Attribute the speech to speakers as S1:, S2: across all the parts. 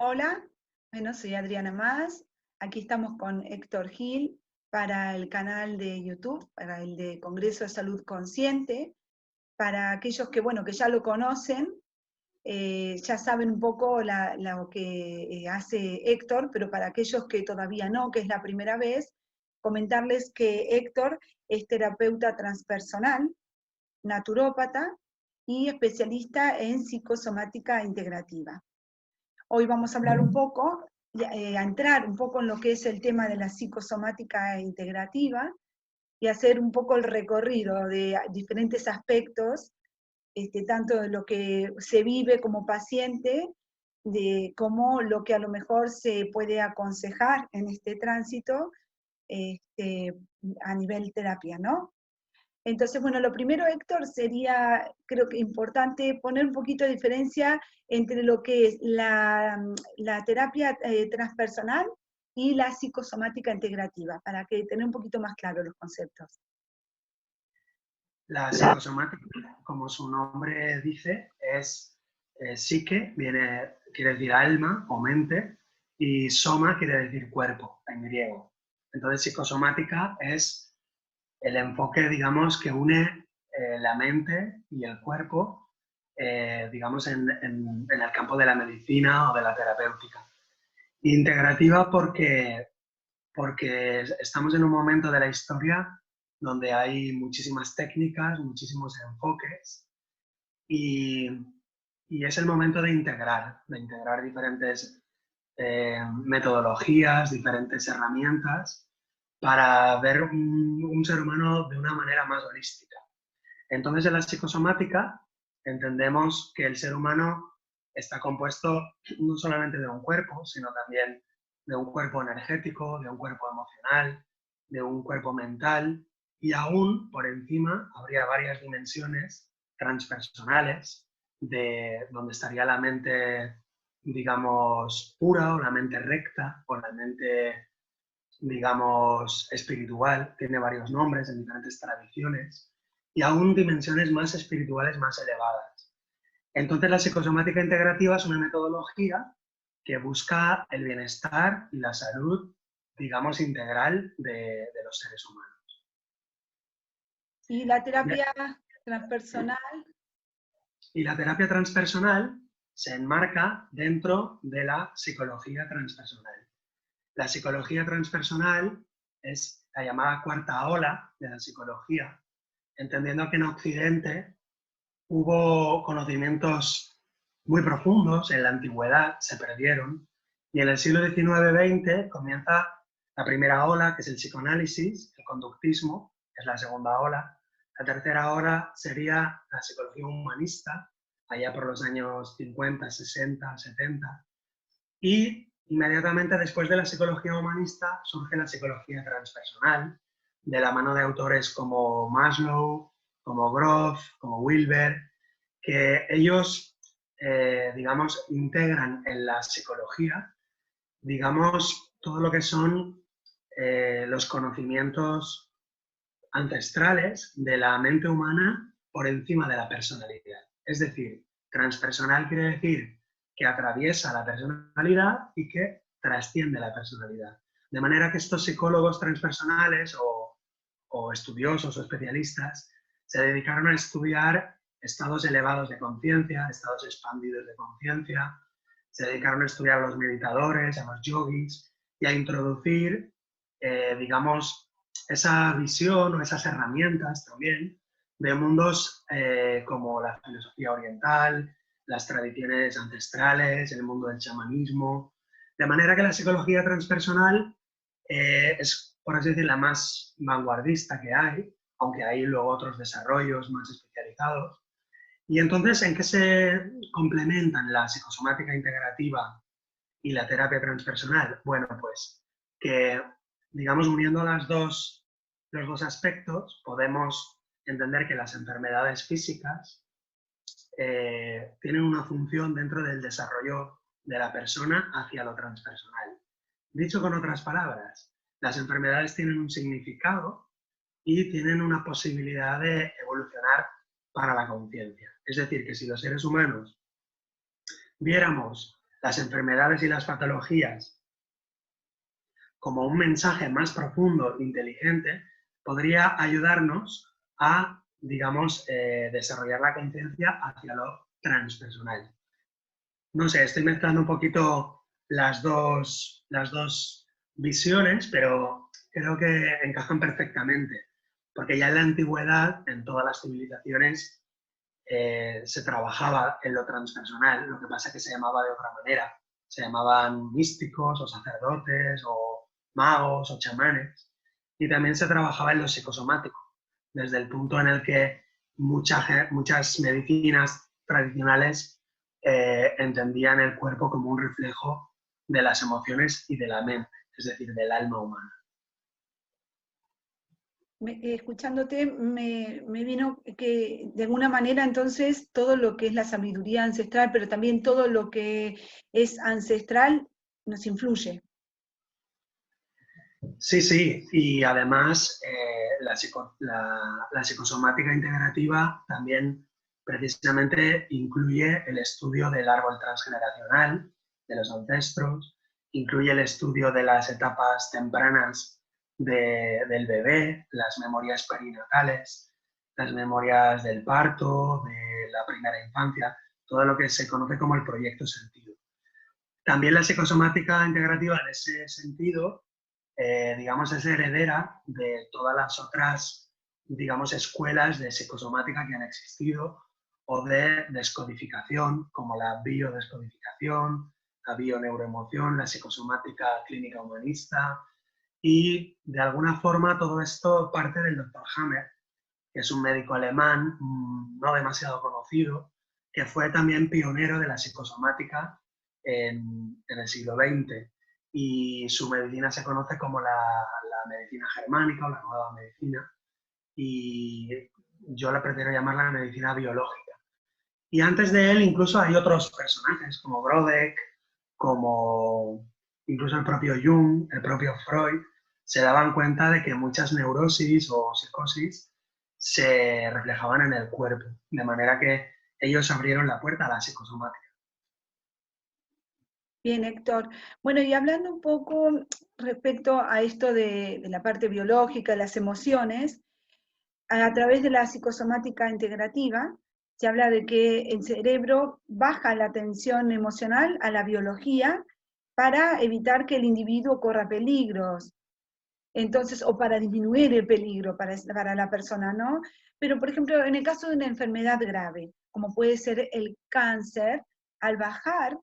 S1: Hola, bueno, soy Adriana Más. Aquí estamos con Héctor Gil para el canal de YouTube, para el de Congreso de Salud Consciente. Para aquellos que, bueno, que ya lo conocen, ya saben un poco lo que hace Héctor, pero para aquellos que todavía no, que es la primera vez, comentarles que Héctor es terapeuta transpersonal, naturópata y especialista en psicosomática integrativa. Hoy vamos a hablar un poco, a entrar un poco en lo que es el tema de la psicosomática integrativa y hacer un poco el recorrido de diferentes aspectos, tanto de lo que se vive como paciente, de cómo lo que a lo mejor se puede aconsejar en este tránsito a nivel terapia, ¿no? Entonces, bueno, lo primero, Héctor, sería, creo que importante poner un poquito de diferencia entre lo que es la terapia transpersonal y la psicosomática integrativa, para que tener un poquito más claro los conceptos.
S2: La psicosomática, como su nombre dice, es psique, quiere decir alma o mente, y soma quiere decir cuerpo en griego. Entonces, psicosomática es el enfoque, digamos, que une la mente y el cuerpo, digamos, en el campo de la medicina o de la terapéutica. Integrativa porque estamos en un momento de la historia donde hay muchísimas técnicas, muchísimos enfoques y, y es el momento de integrar diferentes metodologías, diferentes herramientas para ver un ser humano de una manera más holística. Entonces, en la psicosomática entendemos que el ser humano está compuesto no solamente de un cuerpo, sino también de un cuerpo energético, de un cuerpo emocional, de un cuerpo mental, y aún por encima habría varias dimensiones transpersonales de donde estaría la mente, digamos, pura o la mente recta o la mente, digamos, espiritual. Tiene varios nombres en diferentes tradiciones y aún dimensiones más espirituales más elevadas. Entonces, la psicosomática integrativa es una metodología que busca el bienestar y la salud, digamos, integral de los seres humanos.
S1: Y la terapia transpersonal.
S2: Y la terapia transpersonal se enmarca dentro de la psicología transpersonal. La psicología transpersonal es la llamada cuarta ola de la psicología, entendiendo que en Occidente hubo conocimientos muy profundos, en la antigüedad se perdieron, y en el siglo XIX-XX comienza la primera ola, que es el psicoanálisis, el conductismo, que es la segunda ola. La tercera ola sería la psicología humanista, allá por los años 50, 60, 70. Y inmediatamente después de la psicología humanista surge la psicología transpersonal, de la mano de autores como Maslow, como Grof, como Wilber, que ellos, digamos, integran en la psicología, digamos, todo lo que son los conocimientos ancestrales de la mente humana por encima de la personalidad. Es decir, transpersonal quiere decir que atraviesa la personalidad y que trasciende la personalidad. De manera que estos psicólogos transpersonales o estudiosos o especialistas se dedicaron a estudiar estados elevados de conciencia, estados expandidos de conciencia, se dedicaron a estudiar a los meditadores, a los yogis y a introducir, digamos, esa visión o esas herramientas también de mundos como la filosofía oriental, las tradiciones ancestrales, el mundo del chamanismo. De manera que la psicología transpersonal es, por así decir, la más vanguardista que hay, aunque hay luego otros desarrollos más especializados. Y entonces, ¿en qué se complementan la psicosomática integrativa y la terapia transpersonal? Bueno, pues que, digamos, uniendo los dos aspectos, podemos entender que las enfermedades físicas tienen una función dentro del desarrollo de la persona hacia lo transpersonal. Dicho con otras palabras, las enfermedades tienen un significado y tienen una posibilidad de evolucionar para la conciencia. Es decir, que si los seres humanos viéramos las enfermedades y las patologías como un mensaje más profundo, inteligente, podría ayudarnos a, digamos, desarrollar la conciencia hacia lo transpersonal. No sé, estoy mezclando un poquito las dos visiones, pero creo que encajan perfectamente, porque ya en la antigüedad, en todas las civilizaciones, se trabajaba en lo transpersonal, lo que pasa es que se llamaba de otra manera. Se llamaban místicos o sacerdotes o magos o chamanes. Y también se trabajaba en lo psicosomático, desde el punto en el que muchas medicinas tradicionales entendían el cuerpo como un reflejo de las emociones y de la mente, es decir, del alma humana.
S1: Escuchándote me vino que de alguna manera entonces todo lo que es la sabiduría ancestral, pero también todo lo que es ancestral nos influye.
S2: Sí, sí, y además la psicosomática integrativa también precisamente incluye el estudio del árbol transgeneracional, de los ancestros, incluye el estudio de las etapas tempranas del bebé, las memorias perinatales, las memorias del parto, de la primera infancia, todo lo que se conoce como el proyecto sentido. También la psicosomática integrativa en ese sentido, digamos, es heredera de todas las otras, digamos, escuelas de psicosomática que han existido o de descodificación, como la biodescodificación, la bioneuroemoción, la psicosomática clínica humanista, y de alguna forma todo esto parte del Dr. Hammer, que es un médico alemán no demasiado conocido, que fue también pionero de la psicosomática en el siglo XX. Y su medicina se conoce como la medicina germánica o la nueva medicina. Y yo la prefiero llamar la medicina biológica. Y antes de él incluso hay otros personajes como Brodeck, como incluso el propio Jung, el propio Freud, se daban cuenta de que muchas neurosis o psicosis se reflejaban en el cuerpo, de manera que ellos abrieron la puerta a la psicosomática.
S1: Bien, Héctor. Bueno, y hablando un poco respecto a esto de la parte biológica, las emociones, a través de la psicosomática integrativa, se habla de que el cerebro baja la tensión emocional a la biología para evitar que el individuo corra peligros. Entonces, o para disminuir el peligro para la persona, ¿no? Pero, por ejemplo, en el caso de una enfermedad grave, como puede ser el cáncer, al bajar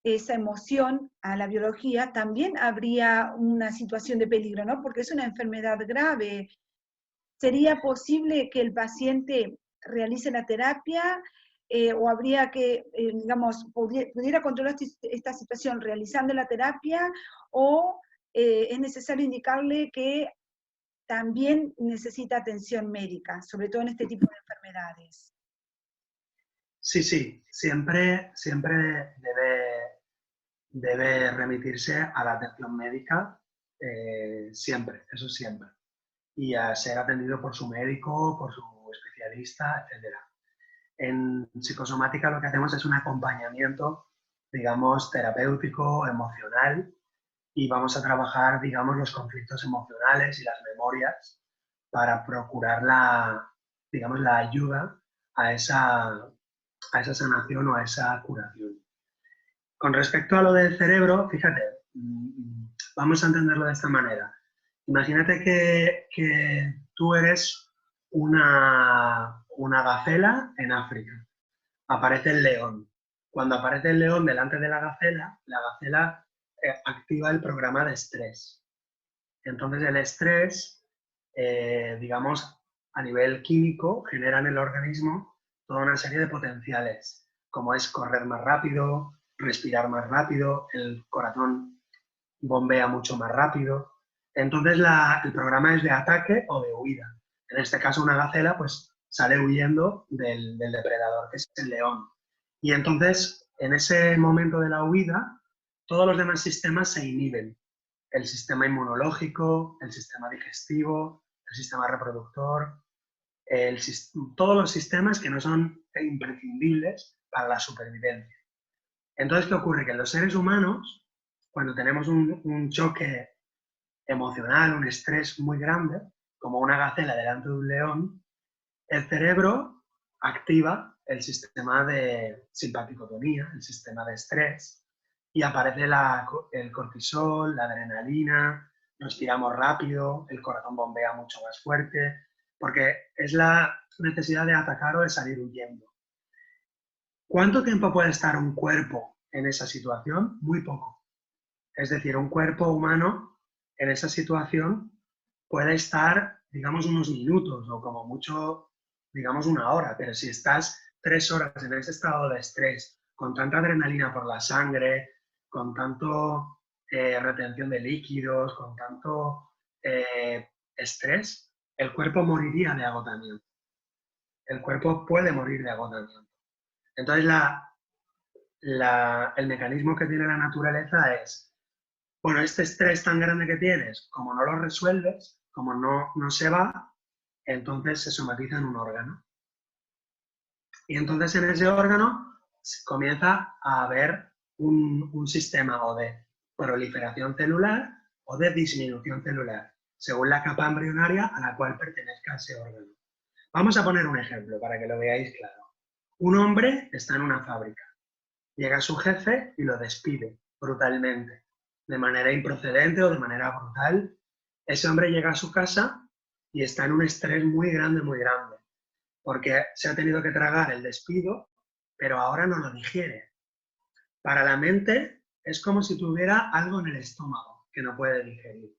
S1: esa emoción a la biología, también habría una situación de peligro, ¿no? Porque es una enfermedad grave. ¿Sería posible que el paciente realice la terapia o habría que, digamos, pudiera controlar esta situación realizando la terapia o es necesario indicarle que también necesita atención médica, sobre todo en este tipo de enfermedades?
S2: Sí, sí, siempre debe remitirse a la atención médica, siempre, eso siempre. Y a ser atendido por su médico, por su especialista, etc. En psicosomática lo que hacemos es un acompañamiento, digamos, terapéutico, emocional, y vamos a trabajar, digamos, los conflictos emocionales y las memorias para procurar digamos, la ayuda a esa sanación o a esa curación. Con respecto a lo del cerebro, fíjate, vamos a entenderlo de esta manera. Imagínate que tú eres una gacela en África. Aparece el león. Cuando aparece el león delante de la gacela activa el programa de estrés. Entonces el estrés, digamos, a nivel químico, genera en el organismo toda una serie de potenciales, como es correr más rápido, respirar más rápido, el corazón bombea mucho más rápido. Entonces el programa es de ataque o de huida. En este caso una gacela pues sale huyendo del depredador, que es el león. Y entonces en ese momento de la huida todos los demás sistemas se inhiben. El sistema inmunológico, el sistema digestivo, el sistema reproductor, todos los sistemas que no son imprescindibles para la supervivencia. Entonces, ¿qué ocurre? Que los seres humanos, cuando tenemos un choque emocional, un estrés muy grande, como una gacela delante de un león, el cerebro activa el sistema de simpaticotonía, el sistema de estrés, y aparece el cortisol, la adrenalina, respiramos rápido, el corazón bombea mucho más fuerte, porque es la necesidad de atacar o de salir huyendo. ¿Cuánto tiempo puede estar un cuerpo en esa situación? Muy poco. Es decir, un cuerpo humano en esa situación puede estar, digamos, unos minutos o como mucho, digamos, una hora, pero si estás 3 horas en ese estado de estrés, con tanta adrenalina por la sangre, con tanto retención de líquidos, con tanto estrés, el cuerpo moriría de agotamiento. El cuerpo puede morir de agotamiento. Entonces, el mecanismo que tiene la naturaleza es, bueno, este estrés tan grande que tienes, como no lo resuelves, como no se va, entonces se somatiza en un órgano. Y entonces en ese órgano comienza a haber un sistema o de proliferación celular o de disminución celular, según la capa embrionaria a la cual pertenezca ese órgano. Vamos a poner un ejemplo para que lo veáis claro. Un hombre está en una fábrica. Llega su jefe y lo despide brutalmente, de manera improcedente o de manera brutal. Ese hombre llega a su casa y está en un estrés muy grande, porque se ha tenido que tragar el despido, pero ahora no lo digiere. Para la mente es como si tuviera algo en el estómago que no puede digerir.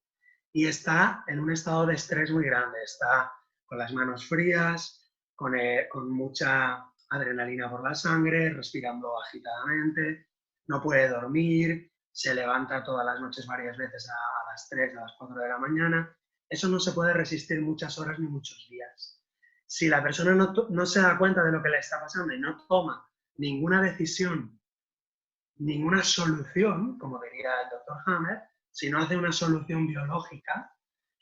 S2: Y está en un estado de estrés muy grande, está con las manos frías, con mucha adrenalina por la sangre, respirando agitadamente, no puede dormir, se levanta todas las noches varias veces a las 3, a las 4 de la mañana. Eso no se puede resistir muchas horas ni muchos días. Si la persona no se da cuenta de lo que le está pasando y no toma ninguna decisión, ninguna solución, como diría el doctor Hammer, si no hace una solución biológica,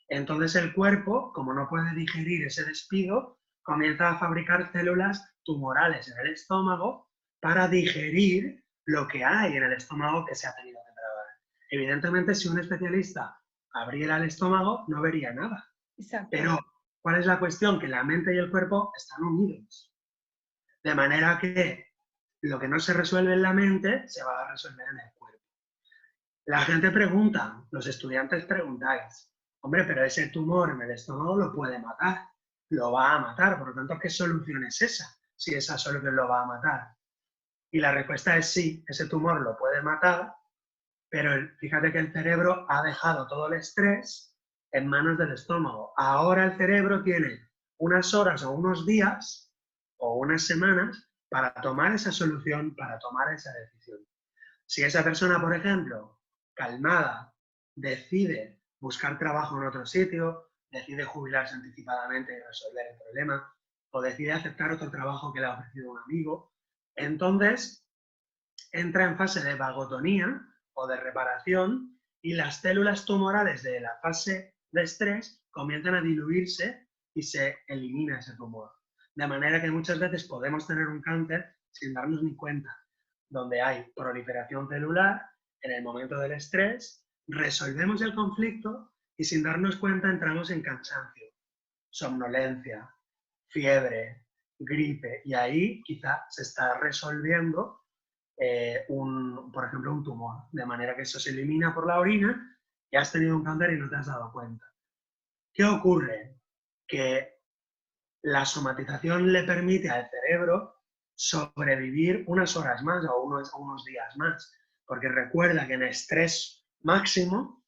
S2: entonces el cuerpo, como no puede digerir ese despido, comienza a fabricar células tumorales en el estómago para digerir lo que hay en el estómago que se ha tenido que tragar. Evidentemente, si un especialista abriera el estómago, no vería nada.
S1: Exacto.
S2: Pero, ¿cuál es la cuestión? Que la mente y el cuerpo están unidos. De manera que lo que no se resuelve en la mente se va a resolver en el cuerpo. La gente pregunta, los estudiantes preguntáis, hombre, pero ese tumor en el estómago lo puede matar, lo va a matar, por lo tanto, ¿qué solución es esa? Si esa solución lo va a matar. Y la respuesta es sí, ese tumor lo puede matar, pero fíjate que el cerebro ha dejado todo el estrés en manos del estómago. Ahora el cerebro tiene unas horas o unos días o unas semanas para tomar esa solución, para tomar esa decisión. Si esa persona, por ejemplo, calmada, decide buscar trabajo en otro sitio, decide jubilarse anticipadamente y resolver el problema, o decide aceptar otro trabajo que le ha ofrecido un amigo, entonces entra en fase de vagotonía o de reparación y las células tumorales de la fase de estrés comienzan a diluirse y se elimina ese tumor. De manera que muchas veces podemos tener un cáncer sin darnos ni cuenta, donde hay proliferación celular en el momento del estrés, resolvemos el conflicto y sin darnos cuenta entramos en cansancio, somnolencia, fiebre, gripe, y ahí quizá se está resolviendo por ejemplo, un tumor, de manera que eso se elimina por la orina y has tenido un cáncer y no te has dado cuenta. ¿Qué ocurre? Que la somatización le permite al cerebro sobrevivir unas horas más o unos días más, porque recuerda que en estrés máximo,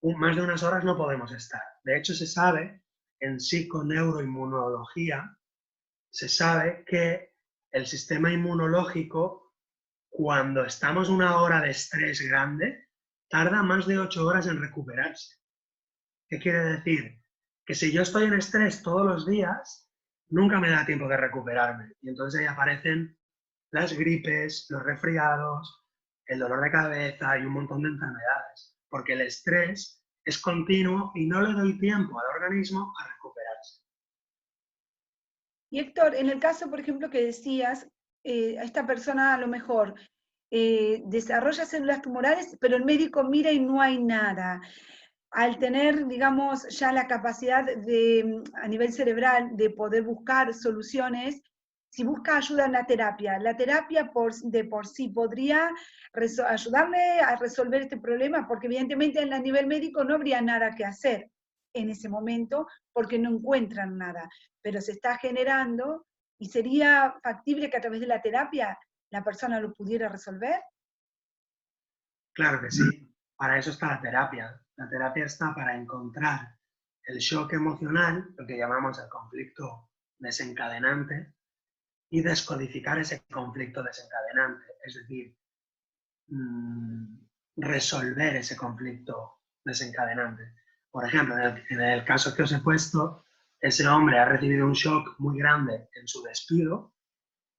S2: más de unas horas no podemos estar. De hecho, se sabe en psiconeuroinmunología, se sabe que el sistema inmunológico, cuando estamos una hora de estrés grande, tarda más de 8 horas en recuperarse. ¿Qué quiere decir? Que si yo estoy en estrés todos los días, nunca me da tiempo de recuperarme. Y entonces ahí aparecen las gripes, los resfriados, el dolor de cabeza y un montón de enfermedades. Porque el estrés es continuo y no le doy tiempo al organismo a recuperarse.
S1: Y Héctor, en el caso, por ejemplo, que decías, a esta persona a lo mejor desarrolla células tumorales, pero el médico mira y no hay nada. Al tener, digamos, ya la capacidad de, a nivel cerebral de poder buscar soluciones, si busca ayuda en la terapia de por sí podría ayudarle a resolver este problema, porque evidentemente a nivel médico no habría nada que hacer en ese momento, porque no encuentran nada, pero se está generando, y sería factible que a través de la terapia la persona lo pudiera resolver.
S2: Claro que sí, para eso está la terapia. La terapia está para encontrar el shock emocional, lo que llamamos el conflicto desencadenante, y descodificar ese conflicto desencadenante, es decir, resolver ese conflicto desencadenante. Por ejemplo, en el caso que os he puesto, ese hombre ha recibido un shock muy grande en su despido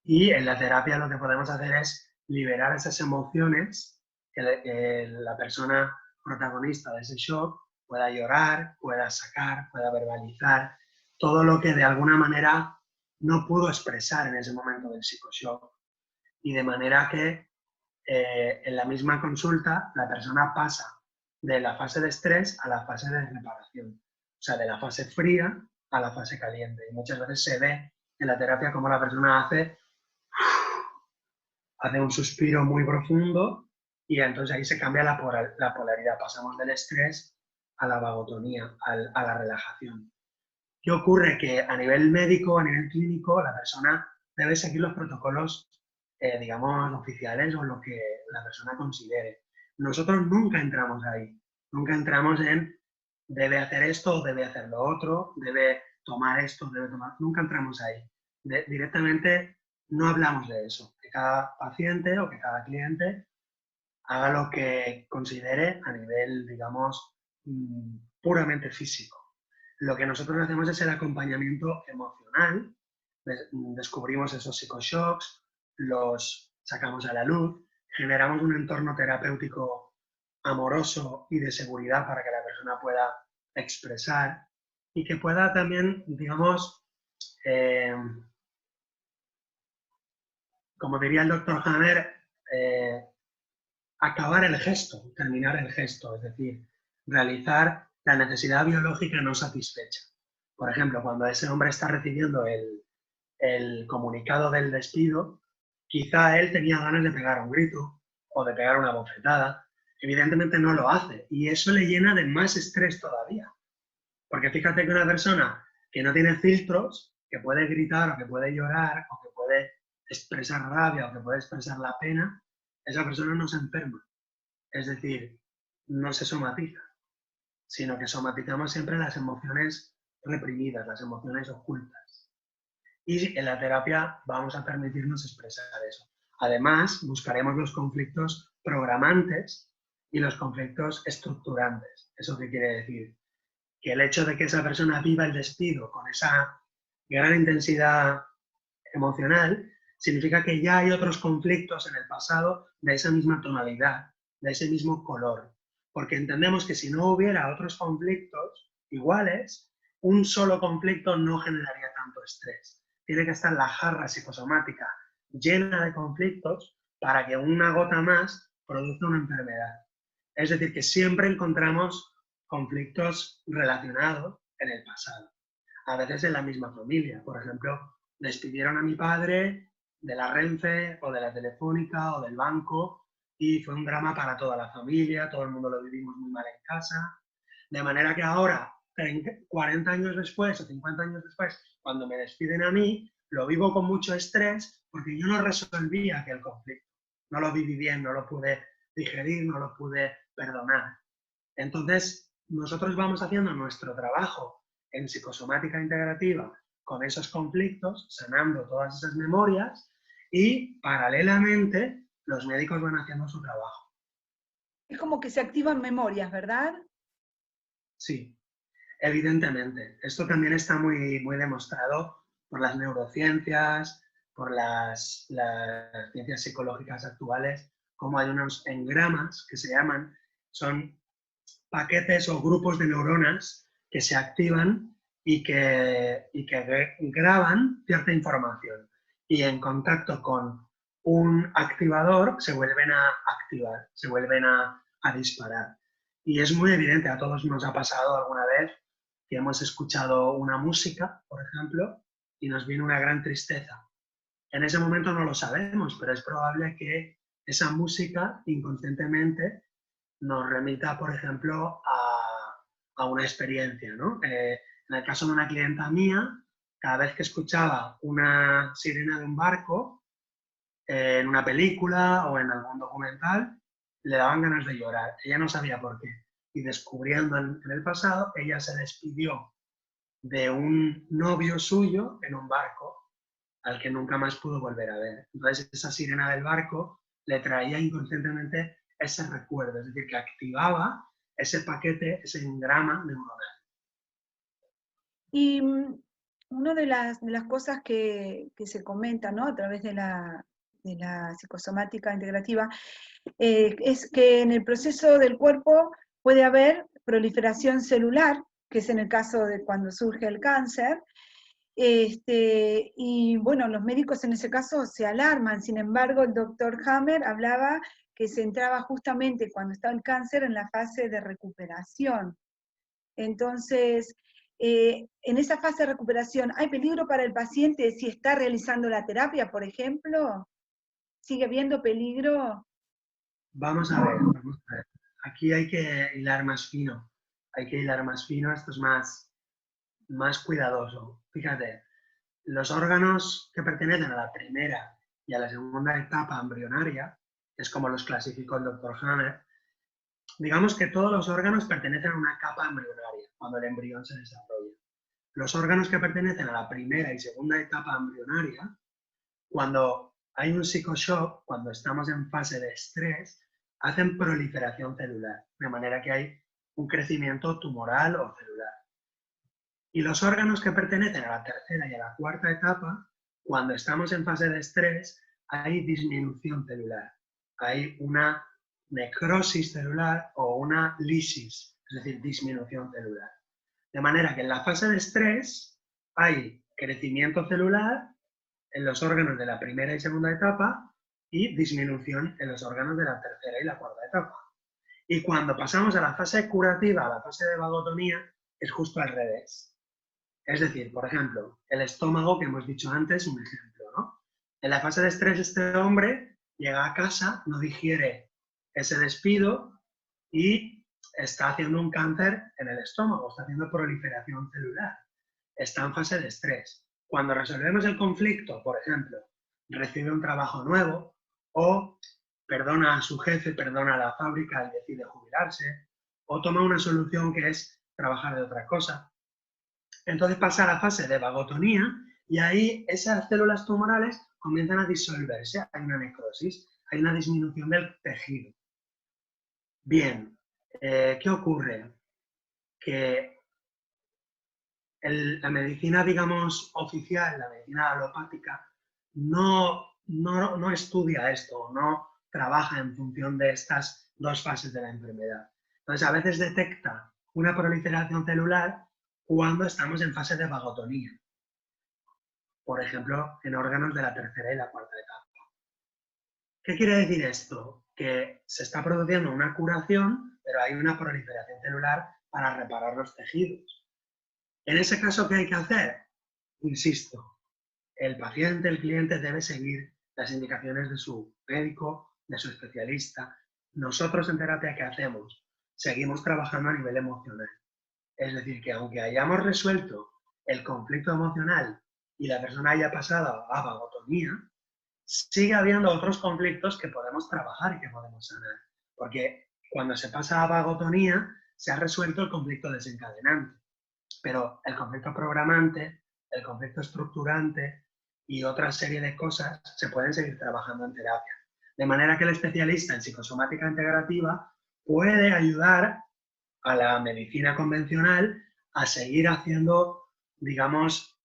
S2: y en la terapia lo que podemos hacer es liberar esas emociones que la persona protagonista de ese shock pueda llorar, pueda sacar, pueda verbalizar todo lo que de alguna manera no pudo expresar en ese momento del psicoshock. Y de manera que en la misma consulta la persona pasa de la fase de estrés a la fase de reparación. O sea, de la fase fría a la fase caliente. Y muchas veces se ve en la terapia cómo la persona hace un suspiro muy profundo y entonces ahí se cambia la polaridad. Pasamos del estrés a la vagotonía, a la relajación. ¿Qué ocurre? Que a nivel médico, a nivel clínico, la persona debe seguir los protocolos, digamos, oficiales o lo que la persona considere. Nosotros nunca entramos ahí. Nunca entramos en debe hacer esto o debe hacer lo otro, debe tomar esto, debe tomar... Nunca entramos ahí. Directamente no hablamos de eso. Que cada paciente o que cada cliente haga lo que considere a nivel, digamos, puramente físico. Lo que nosotros hacemos es el acompañamiento emocional, descubrimos esos psicoshocks, los sacamos a la luz, generamos un entorno terapéutico amoroso y de seguridad para que la persona pueda expresar y que pueda también, digamos, como diría el doctor Hammer, acabar el gesto, terminar el gesto, es decir, realizar la necesidad biológica no satisfecha. Por ejemplo, cuando ese hombre está recibiendo el comunicado del despido, quizá él tenía ganas de pegar un grito o de pegar una bofetada. Evidentemente no lo hace y eso le llena de más estrés todavía. Porque fíjate que una persona que no tiene filtros, que puede gritar o que puede llorar o que puede expresar rabia o que puede expresar la pena, esa persona no se enferma. Es decir, no se somatiza, sino que somatizamos siempre las emociones reprimidas, las emociones ocultas. Y en la terapia vamos a permitirnos expresar eso. Además, buscaremos los conflictos programantes y los conflictos estructurantes. ¿Eso qué quiere decir? Que el hecho de que esa persona viva el despido con esa gran intensidad emocional significa que ya hay otros conflictos en el pasado de esa misma tonalidad, de ese mismo color. Porque entendemos que si no hubiera otros conflictos iguales, un solo conflicto no generaría tanto estrés. Tiene que estar la jarra psicosomática llena de conflictos para que una gota más produzca una enfermedad. Es decir, que siempre encontramos conflictos relacionados en el pasado. A veces en la misma familia. Por ejemplo, despidieron a mi padre de la Renfe o de la Telefónica o del banco y fue un drama para toda la familia, todo el mundo lo vivimos muy mal en casa. De manera que ahora, 40 años después o 50 años después, cuando me despiden a mí, lo vivo con mucho estrés porque yo no resolví aquel conflicto. No lo viví bien, no lo pude digerir, no lo pude perdonar. Entonces, nosotros vamos haciendo nuestro trabajo en psicosomática integrativa con esos conflictos, sanando todas esas memorias y paralelamente los médicos van haciendo su trabajo.
S1: Es como que se activan memorias, ¿verdad?
S2: Sí, evidentemente. Esto también está muy, muy demostrado por las neurociencias, por las ciencias psicológicas actuales, como hay unos engramas que se llaman, son paquetes o grupos de neuronas que se activan y que graban cierta información. Y en contacto con un activador, se vuelven a activar, se vuelven a disparar. Y es muy evidente, a todos nos ha pasado alguna vez que hemos escuchado una música, por ejemplo, y nos viene una gran tristeza. En ese momento no lo sabemos, pero es probable que esa música inconscientemente nos remita, por ejemplo, a una experiencia, ¿no? En el caso de una clienta mía, cada vez que escuchaba una sirena de un barco, en una película o en algún documental, le daban ganas de llorar. Ella no sabía por qué. Y descubriendo en el pasado, ella se despidió de un novio suyo en un barco al que nunca más pudo volver a ver. Entonces, esa sirena del barco le traía inconscientemente ese recuerdo, es decir, que activaba ese paquete, ese engrama neuronal.
S1: Y una de las cosas que se comenta, ¿no?, a través de la psicosomática integrativa, es que en el proceso del cuerpo puede haber proliferación celular, que es en el caso de cuando surge el cáncer, y bueno, los médicos en ese caso se alarman. Sin embargo, el doctor Hammer hablaba que se entraba justamente cuando estaba el cáncer en la fase de recuperación. Entonces, en esa fase de recuperación, ¿hay peligro para el paciente si está realizando la terapia, por ejemplo? ¿Sigue habiendo peligro?
S2: Vamos a ver, vamos a ver. Aquí hay que hilar más fino. Hay que hilar más fino, esto es más cuidadoso. Fíjate, los órganos que pertenecen a la primera y a la segunda etapa embrionaria, que es como los clasificó el doctor Hammer, digamos que todos los órganos pertenecen a una capa embrionaria, cuando el embrión se desarrolla. Los órganos que pertenecen a la primera y segunda etapa embrionaria, cuando hay un psicoshock, cuando estamos en fase de estrés, hacen proliferación celular, de manera que hay un crecimiento tumoral o celular. Y los órganos que pertenecen a la tercera y a la cuarta etapa, cuando estamos en fase de estrés, hay disminución celular, hay una necrosis celular o una lisis, es decir, disminución celular. De manera que en la fase de estrés hay crecimiento celular en los órganos de la primera y segunda etapa y disminución en los órganos de la tercera y la cuarta etapa. Y cuando pasamos a la fase curativa, a la fase de vagotonía, es justo al revés. Es decir, por ejemplo, el estómago, que hemos dicho antes, un ejemplo, ¿no? En la fase de estrés este hombre llega a casa, no digiere ese despido y está haciendo un cáncer en el estómago, está haciendo proliferación celular, está en fase de estrés. Cuando resolvemos el conflicto, por ejemplo, recibe un trabajo nuevo o perdona a su jefe, perdona a la fábrica y decide jubilarse, o toma una solución que es trabajar de otra cosa. Entonces pasa a la fase de vagotonía y ahí esas células tumorales comienzan a disolverse, hay una necrosis, hay una disminución del tejido. Bien, ¿qué ocurre? Que la medicina, digamos, oficial, la medicina alopática, no estudia esto, no trabaja en función de estas dos fases de la enfermedad. Entonces, a veces detecta una proliferación celular cuando estamos en fase de vagotonía. Por ejemplo, en órganos de la tercera y la cuarta etapa. ¿Qué quiere decir esto? Que se está produciendo una curación, pero hay una proliferación celular para reparar los tejidos. En ese caso, ¿qué hay que hacer? Insisto, el paciente, el cliente debe seguir las indicaciones de su médico, de su especialista. Nosotros en terapia, ¿qué hacemos? Seguimos trabajando a nivel emocional. Es decir, que aunque hayamos resuelto el conflicto emocional y la persona haya pasado a vagotonía, sigue habiendo otros conflictos que podemos trabajar y que podemos sanar. Porque cuando se pasa a vagotonía, se ha resuelto el conflicto desencadenante. Pero el conflicto programante, el conflicto estructurante y otra serie de cosas se pueden seguir trabajando en terapia. De manera que el especialista en psicosomática integrativa puede ayudar a la medicina convencional a seguir haciendo, digamos,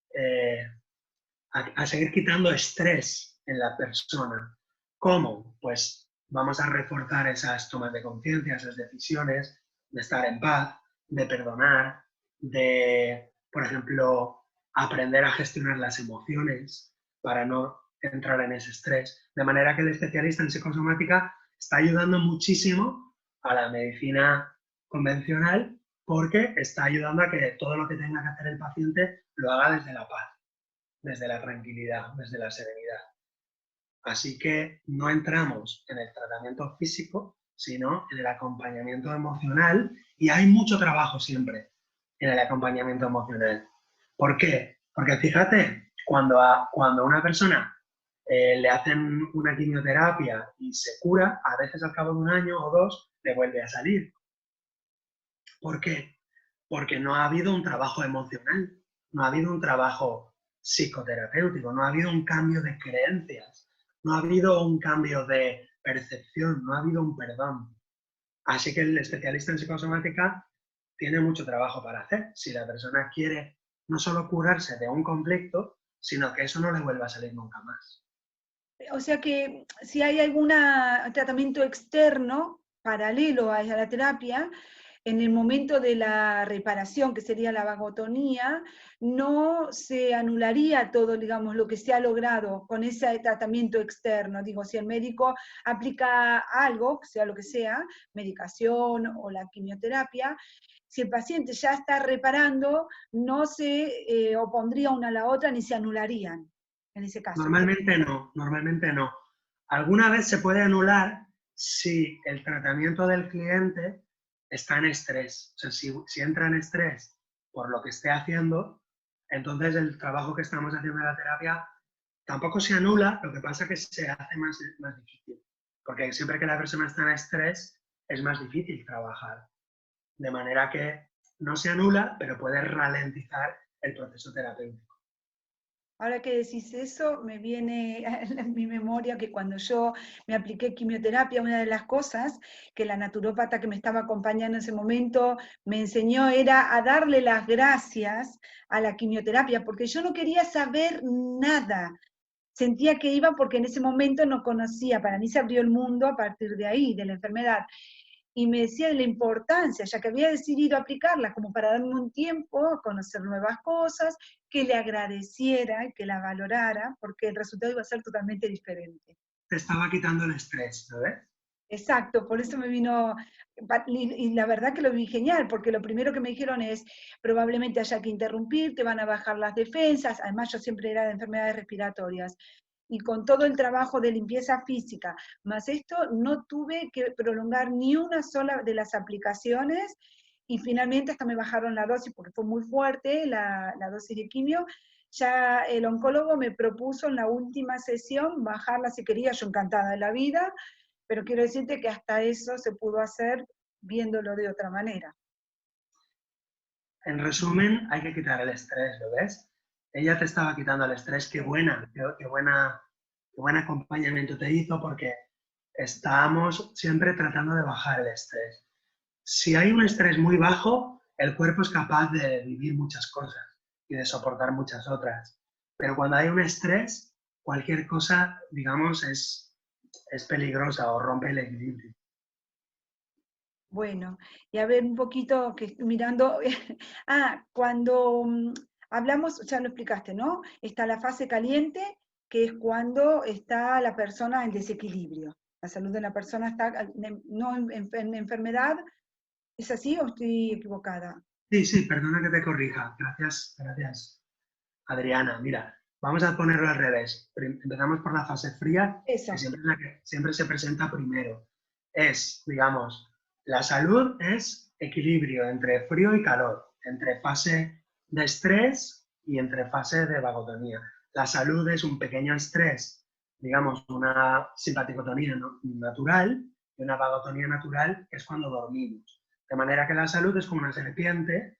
S2: a seguir quitando estrés en la persona. ¿Cómo? Pues vamos a reforzar esas tomas de conciencia, esas decisiones, de estar en paz, de perdonar, de, por ejemplo, aprender a gestionar las emociones para no entrar en ese estrés. De manera que el especialista en psicosomática está ayudando muchísimo a la medicina convencional porque está ayudando a que todo lo que tenga que hacer el paciente lo haga desde la paz, desde la tranquilidad, desde la serenidad. Así que no entramos en el tratamiento físico, sino en el acompañamiento emocional, y hay mucho trabajo siempre en el acompañamiento emocional. ¿Por qué? Porque fíjate, cuando a una persona le hacen una quimioterapia y se cura, a veces al cabo de un año o dos le vuelve a salir. ¿Por qué? Porque no ha habido un trabajo emocional, no ha habido un trabajo psicoterapéutico, no ha habido un cambio de creencias, no ha habido un cambio de percepción, no ha habido un perdón. Así que el especialista en psicosomática tiene mucho trabajo para hacer. Si la persona quiere no solo curarse de un conflicto, sino que eso no le vuelva a salir nunca más.
S1: O sea que si hay algún tratamiento externo paralelo a la terapia, en el momento de la reparación, que sería la vagotonía, no se anularía todo, digamos, lo que se ha logrado con ese tratamiento externo. Digo, si el médico aplica algo, sea lo que sea, medicación o la quimioterapia, si el paciente ya está reparando, no se opondría una a la otra ni se anularían, en ese caso.
S2: Normalmente no. Alguna vez se puede anular si el tratamiento del cliente está en estrés. O sea, si entra en estrés por lo que esté haciendo, entonces el trabajo que estamos haciendo en la terapia tampoco se anula, lo que pasa es que se hace más difícil. Porque siempre que la persona está en estrés, es más difícil trabajar. De manera que no se anula, pero puede ralentizar el proceso terapéutico.
S1: Ahora que decís eso, me viene en mi memoria que cuando yo me apliqué quimioterapia, una de las cosas que la naturópata que me estaba acompañando en ese momento me enseñó era a darle las gracias a la quimioterapia, porque yo no quería saber nada. Sentía que iba porque en ese momento no conocía, para mí se abrió el mundo a partir de ahí, de la enfermedad. Y me decía de la importancia, ya que había decidido aplicarla como para darme un tiempo, conocer nuevas cosas, que le agradeciera, que la valorara, porque el resultado iba a ser totalmente diferente.
S2: Te estaba quitando el estrés, ¿sabes?
S1: Exacto, por eso me vino, y la verdad que lo vi genial, porque lo primero que me dijeron es, probablemente haya que interrumpir, te van a bajar las defensas, además yo siempre era de enfermedades respiratorias, y con todo el trabajo de limpieza física, más esto, no tuve que prolongar ni una sola de las aplicaciones, y finalmente hasta me bajaron la dosis, porque fue muy fuerte la dosis de quimio. Ya el oncólogo me propuso en la última sesión bajarla si quería, yo encantada de la vida, pero quiero decirte que hasta eso se pudo hacer viéndolo de otra manera.
S2: En resumen, hay que quitar el estrés, ¿lo ves? Ella te estaba quitando el estrés, qué buen acompañamiento te hizo, porque estábamos siempre tratando de bajar el estrés. Si hay un estrés muy bajo, el cuerpo es capaz de vivir muchas cosas y de soportar muchas otras. Pero cuando hay un estrés, cualquier cosa, digamos, es peligrosa o rompe el equilibrio.
S1: Bueno, y a ver un poquito, que mirando, cuando hablamos, ya lo explicaste, ¿no? Está la fase caliente, que es cuando está la persona en desequilibrio. La salud de la persona está, no en enfermedad. ¿Es así o estoy equivocada?
S2: Sí, perdona que te corrija. Gracias, Adriana. Mira, vamos a ponerlo al revés. Empezamos por la fase fría, que
S1: Eso.
S2: siempre es la que siempre se presenta primero. Es, digamos, la salud es equilibrio entre frío y calor, entre fase de estrés y entre fase de vagotonía. La salud es un pequeño estrés, digamos, una simpaticotonía natural y una vagotonía natural, que es cuando dormimos. De manera que la salud es como una serpiente,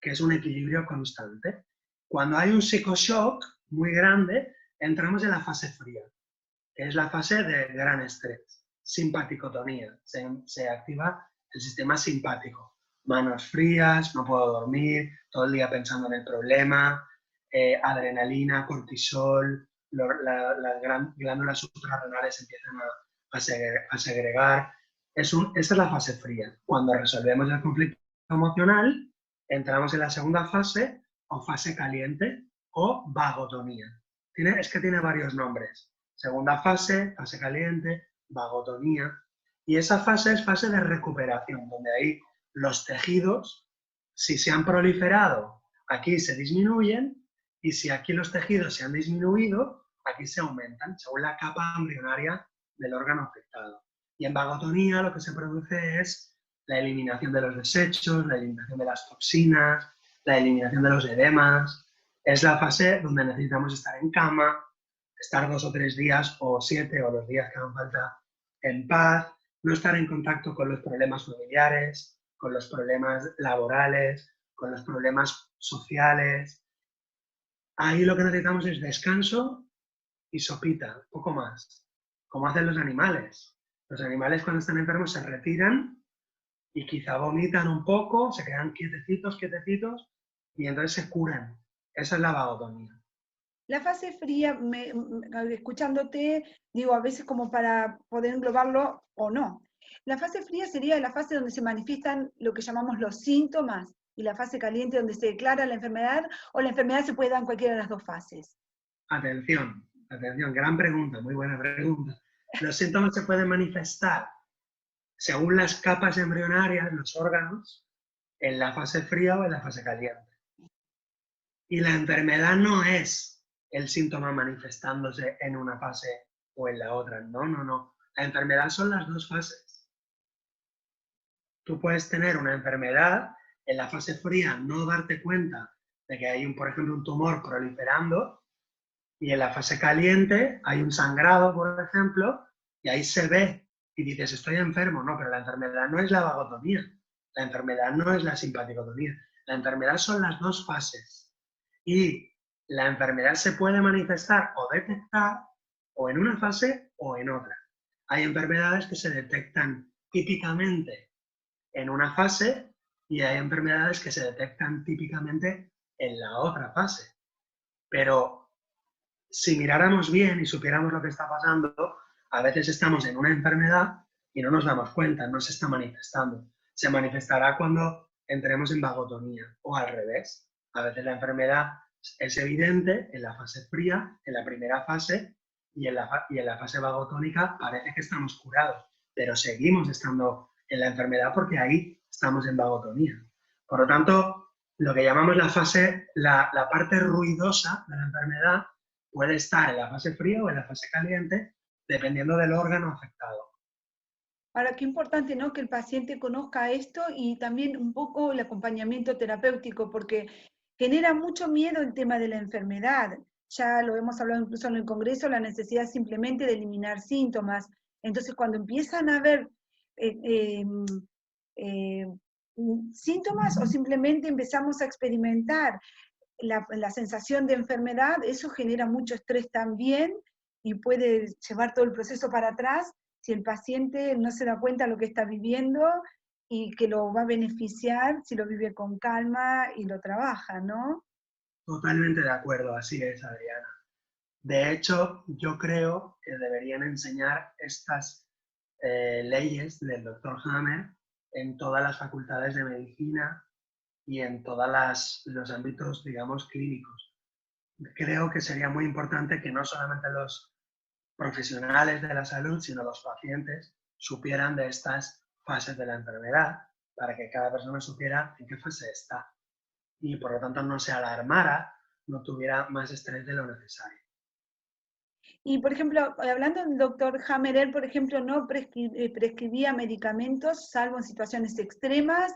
S2: que es un equilibrio constante. Cuando hay un psicoshock muy grande, entramos en la fase fría, que es la fase de gran estrés, simpaticotonía. Se activa el sistema simpático. Manos frías, no puedo dormir, todo el día pensando en el problema, adrenalina, cortisol, las glándulas suprarrenales empiezan a segregar. Esa es la fase fría. Cuando resolvemos el conflicto emocional, entramos en la segunda fase, o fase caliente, o vagotonía. Es que tiene varios nombres. Segunda fase, fase caliente, vagotonía. Y esa fase es fase de recuperación, donde ahí los tejidos, si se han proliferado, aquí se disminuyen, y si aquí los tejidos se han disminuido, aquí se aumentan, según la capa embrionaria del órgano afectado. Y en vagotonía lo que se produce es la eliminación de los desechos, la eliminación de las toxinas, la eliminación de los edemas. Es la fase donde necesitamos estar en cama, estar 2 o 3 días o 7 o los días que hagan falta en paz, no estar en contacto con los problemas familiares, con los problemas laborales, con los problemas sociales. Ahí lo que necesitamos es descanso y sopita, poco más, como hacen los animales. Los animales cuando están enfermos se retiran y quizá vomitan un poco, se quedan quietecitos, quietecitos, y entonces se curan. Esa es la vagotonía.
S1: La fase fría, escuchándote, digo, a veces como para poder englobarlo o no. La fase fría sería la fase donde se manifiestan lo que llamamos los síntomas, y la fase caliente donde se declara la enfermedad, o la enfermedad se puede dar en cualquiera de las dos fases.
S2: Atención, atención, gran pregunta, muy buena pregunta. Los síntomas se pueden manifestar según las capas embrionarias, los órganos, en la fase fría o en la fase caliente. Y la enfermedad no es el síntoma manifestándose en una fase o en la otra. No, no, no. La enfermedad son las dos fases. Tú puedes tener una enfermedad en la fase fría, no darte cuenta de que hay, por ejemplo, un tumor proliferando, y en la fase caliente hay un sangrado, por ejemplo, y ahí se ve y dices, estoy enfermo. No, pero la enfermedad no es la vagotonía, la enfermedad no es la simpaticotonía. La enfermedad son las dos fases. Y la enfermedad se puede manifestar o detectar o en una fase o en otra. Hay enfermedades que se detectan típicamente en una fase y hay enfermedades que se detectan típicamente en la otra fase. Pero si miráramos bien y supiéramos lo que está pasando, a veces estamos en una enfermedad y no nos damos cuenta, no se está manifestando. Se manifestará cuando entremos en vagotonía o al revés. A veces la enfermedad es evidente en la fase fría, en la primera fase, y en la fase vagotónica parece que estamos curados, pero seguimos estando en la enfermedad porque ahí estamos en vagotonía. Por lo tanto, lo que llamamos la fase, la parte ruidosa de la enfermedad puede estar en la fase fría o en la fase caliente, dependiendo del órgano afectado.
S1: Ahora, qué importante, ¿no?, que el paciente conozca esto y también un poco el acompañamiento terapéutico, porque genera mucho miedo el tema de la enfermedad. Ya lo hemos hablado incluso en el Congreso, la necesidad simplemente de eliminar síntomas. Entonces, cuando empiezan a haber eh, eh, eh, síntomas o simplemente empezamos a experimentar la sensación de enfermedad, eso genera mucho estrés también y puede llevar todo el proceso para atrás si el paciente no se da cuenta de lo que está viviendo y que lo va a beneficiar si lo vive con calma y lo trabaja, ¿no?
S2: Totalmente de acuerdo, así es, Adriana. De hecho, yo creo que deberían enseñar estas leyes del doctor Hammer en todas las facultades de medicina y en todos los ámbitos, digamos, clínicos. Creo que sería muy importante que no solamente los profesionales de la salud, sino los pacientes, supieran de estas fases de la enfermedad para que cada persona supiera en qué fase está y por lo tanto no se alarmara, no tuviera más estrés de lo necesario.
S1: Y, por ejemplo, hablando del doctor Hammerer, por ejemplo, no prescribía medicamentos, salvo en situaciones extremas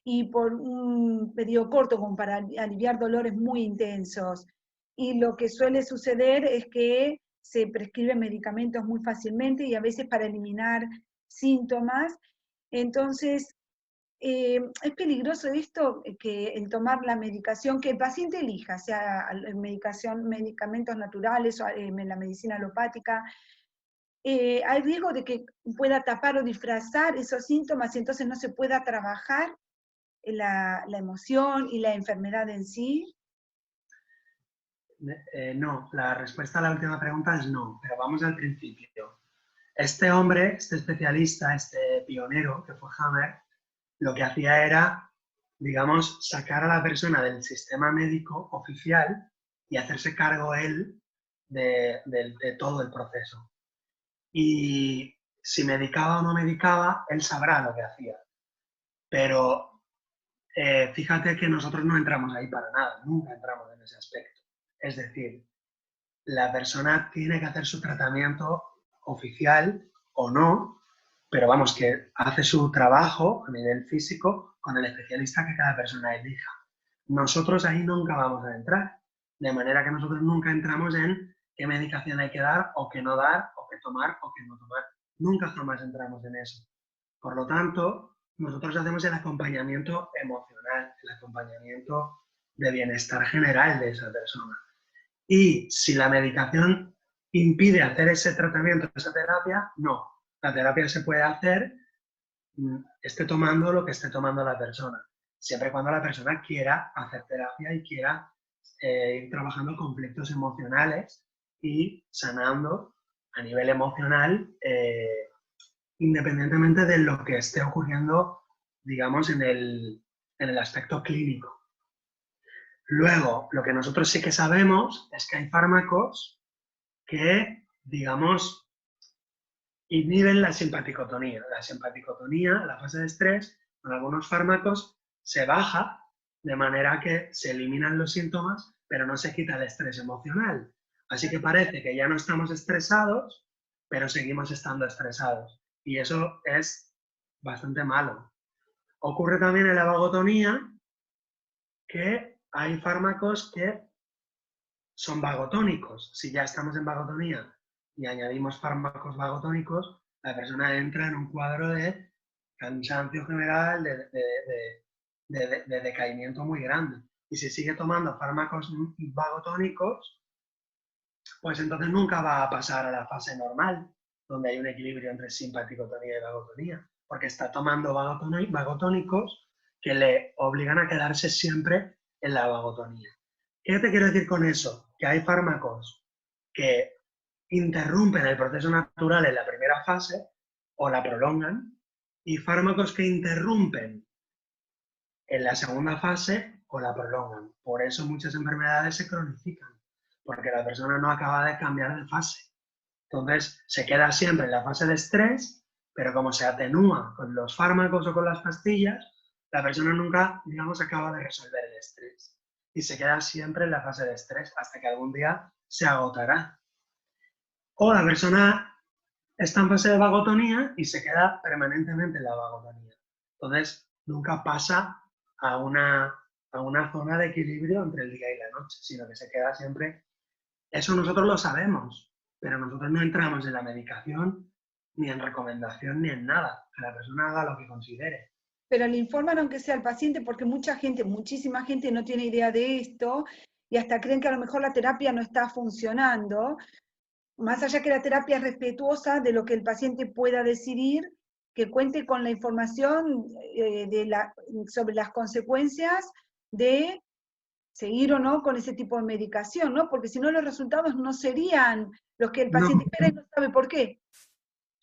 S1: y por un periodo corto, como para aliviar dolores muy intensos. Y lo que suele suceder es que se prescriben medicamentos muy fácilmente y a veces para eliminar síntomas. Entonces, es peligroso esto, que el tomar la medicación que el paciente elija, sea medicamentos naturales o la medicina alopática. Hay riesgo de que pueda tapar o disfrazar esos síntomas y entonces no se pueda trabajar la emoción y la enfermedad en sí.
S2: No, la respuesta a la última pregunta es no, pero vamos al principio. Este hombre, este especialista, este pionero que fue Hammer, lo que hacía era, digamos, sacar a la persona del sistema médico oficial y hacerse cargo él de todo el proceso. Y si medicaba o no medicaba, él sabrá lo que hacía. Pero fíjate que nosotros no entramos ahí para nada, nunca entramos en ese aspecto. Es decir, la persona tiene que hacer su tratamiento oficial o no, pero vamos, que hace su trabajo a nivel físico con el especialista que cada persona elija. Nosotros ahí nunca vamos a entrar, de manera que nosotros nunca entramos en qué medicación hay que dar o qué no dar, o qué tomar o qué no tomar. Nunca jamás entramos en eso. Por lo tanto, nosotros hacemos el acompañamiento emocional, el acompañamiento de bienestar general de esa persona. Y si la medicación impide hacer ese tratamiento, esa terapia, no. La terapia se puede hacer, esté tomando lo que esté tomando la persona, siempre y cuando la persona quiera hacer terapia y quiera ir trabajando conflictos emocionales y sanando a nivel emocional, independientemente de lo que esté ocurriendo, digamos, en el aspecto clínico. Luego, lo que nosotros sí que sabemos es que hay fármacos que, digamos, inhiben la simpaticotonía. La simpaticotonía, la fase de estrés, con algunos fármacos se baja de manera que se eliminan los síntomas, pero no se quita el estrés emocional. Así que parece que ya no estamos estresados, pero seguimos estando estresados. Y eso es bastante malo. Ocurre también en la vagotonía que hay fármacos que son vagotónicos. Si ya estamos en vagotonía y añadimos fármacos vagotónicos, la persona entra en un cuadro de cansancio general, de decaimiento muy grande. Y si sigue tomando fármacos vagotónicos, pues entonces nunca va a pasar a la fase normal, donde hay un equilibrio entre simpaticotonía y vagotonía, porque está tomando vagotónicos que le obligan a quedarse siempre en la vagotonía. ¿Qué te quiero decir con eso? Que hay fármacos que interrumpen el proceso natural en la primera fase o la prolongan, y fármacos que interrumpen en la segunda fase o la prolongan. Por eso muchas enfermedades se cronifican, porque la persona no acaba de cambiar de fase. Entonces se queda siempre en la fase de estrés, pero como se atenúa con los fármacos o con las pastillas, la persona nunca, digamos, acaba de resolver el estrés. Y se queda siempre en la fase de estrés hasta que algún día se agotará. O la persona está en fase de vagotonía y se queda permanentemente en la vagotonía. Entonces nunca pasa a una zona de equilibrio entre el día y la noche, sino que se queda siempre. Eso nosotros lo sabemos, pero nosotros no entramos en la medicación, ni en recomendación, ni en nada. Que la persona haga lo que considere.
S1: Pero le informan aunque sea al paciente, porque mucha gente, muchísima gente no tiene idea de esto y hasta creen que a lo mejor la terapia no está funcionando, más allá que la terapia es respetuosa de lo que el paciente pueda decidir, que cuente con la información sobre las consecuencias de seguir o no con ese tipo de medicación, ¿no? Porque si no los resultados no serían los que el
S2: No,
S1: paciente espera y no sabe por qué.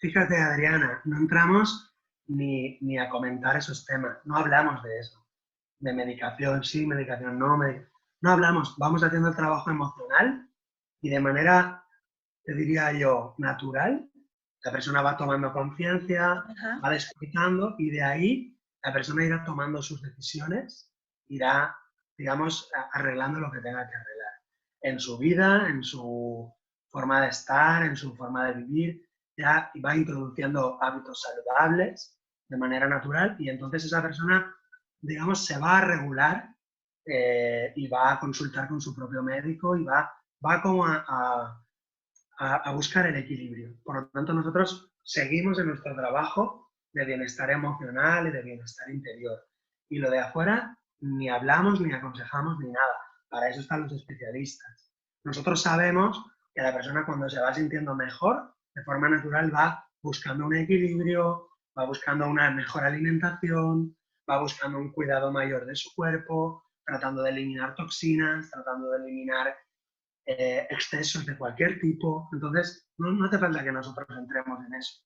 S2: fíjate, Adriana, no entramos ni a comentar esos temas, no hablamos de eso. De medicación sí, medicación no, no hablamos, vamos haciendo el trabajo emocional y de manera, te diría yo, natural, la persona va tomando conciencia,
S1: Ajá.
S2: va despertando y de ahí la persona irá tomando sus decisiones, irá, digamos, arreglando lo que tenga que arreglar en su vida, en su forma de estar, en su forma de vivir, ya va introduciendo hábitos saludables de manera natural y entonces esa persona, digamos, se va a regular y va a consultar con su propio médico y va como a buscar el equilibrio. Por lo tanto, nosotros seguimos en nuestro trabajo de bienestar emocional y de bienestar interior. Y lo de afuera ni hablamos, ni aconsejamos, ni nada. Para eso están los especialistas. Nosotros sabemos que la persona cuando se va sintiendo mejor, de forma natural va buscando un equilibrio, va buscando una mejor alimentación, va buscando un cuidado mayor de su cuerpo, tratando de eliminar toxinas, tratando de eliminar excesos de cualquier tipo. Entonces, no hace falta que nosotros entremos en eso.